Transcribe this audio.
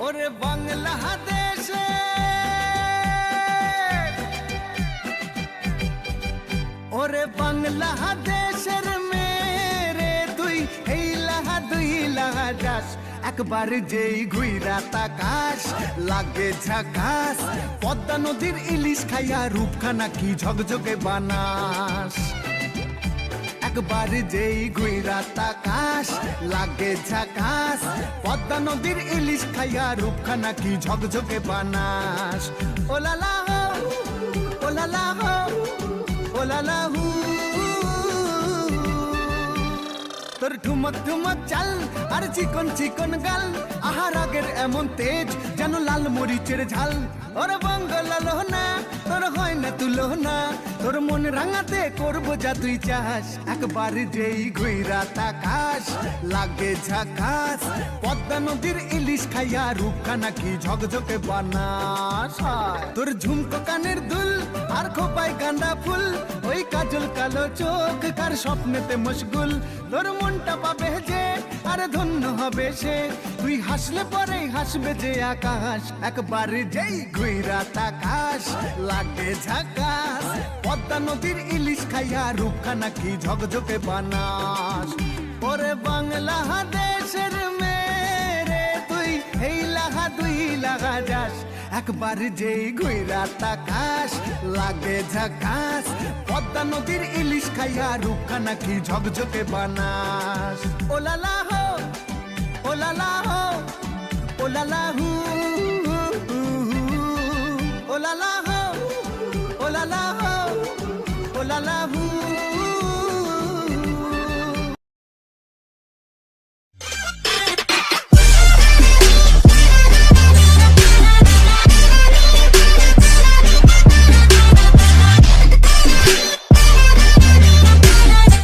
ওরে বাংলাদেশে ওরে বাংলাদেশের মেরে তুই এই লাহা দুই লাহা যাস একবার যেই ঘুইরা তাকাস লাগে ঝাকাস পদ্মা নদীর ইলিশ খাইয়া রূপখানা কি ঝকঝকে বানাস একবার যেই ঘুইরা তাকাস লাগে ঝাকাস পদ্মা নদীর ইলিশ খাইয়া রূপখানা কি ঝকঝকে বানাস ওলালা হো ওলালা হো ওলালা হু তোর ঠুমক ঠুমক চাল আর চিকন চিকন গাল আহার আগের এমন তেজ যেন লাল মরিচের ঝাল ওরে বঙ্গলালো না তোর হয় না তুলো না তোর মন রাঙাতে করবো যা তুই চাস একবার যেই ঘুইরা তাকাস লাগে ঝাকাস পদ্মা নদীর ইলিশ খাইয়া রূপখানা কি ঝকঝকে বানাস তোর ঝুমকো কানের দুল আর খোপায় গাঁদা ফুল ওই কাজল কালো চোখ কার স্বপ্নেতে মশগুল তোর মনটা পাবে যে আর ধন্য হবে সে তুই হাসলে পরে হাসবে যে আকাশ একবার যেই ঘুইরা তাকাস লাগে ঝাকাস পদ্মা নদীর ইলিশ খাইয়া রূপখানা কি ঝকঝকে বানাস ওরে বাংলাদেশের মেরে তুই এই লাহা দুই লাগা যাস একবার যেই ঘুইরা তাকাস লাগে ঝাকাস পদ্মা নদীর ইলিশ খাইয়া রূপখানা কি ঝকঝকে বানাস ওলালা হো ওলালা হো ওলালা হু ওলালা হো ওলালা হো ওলালা হু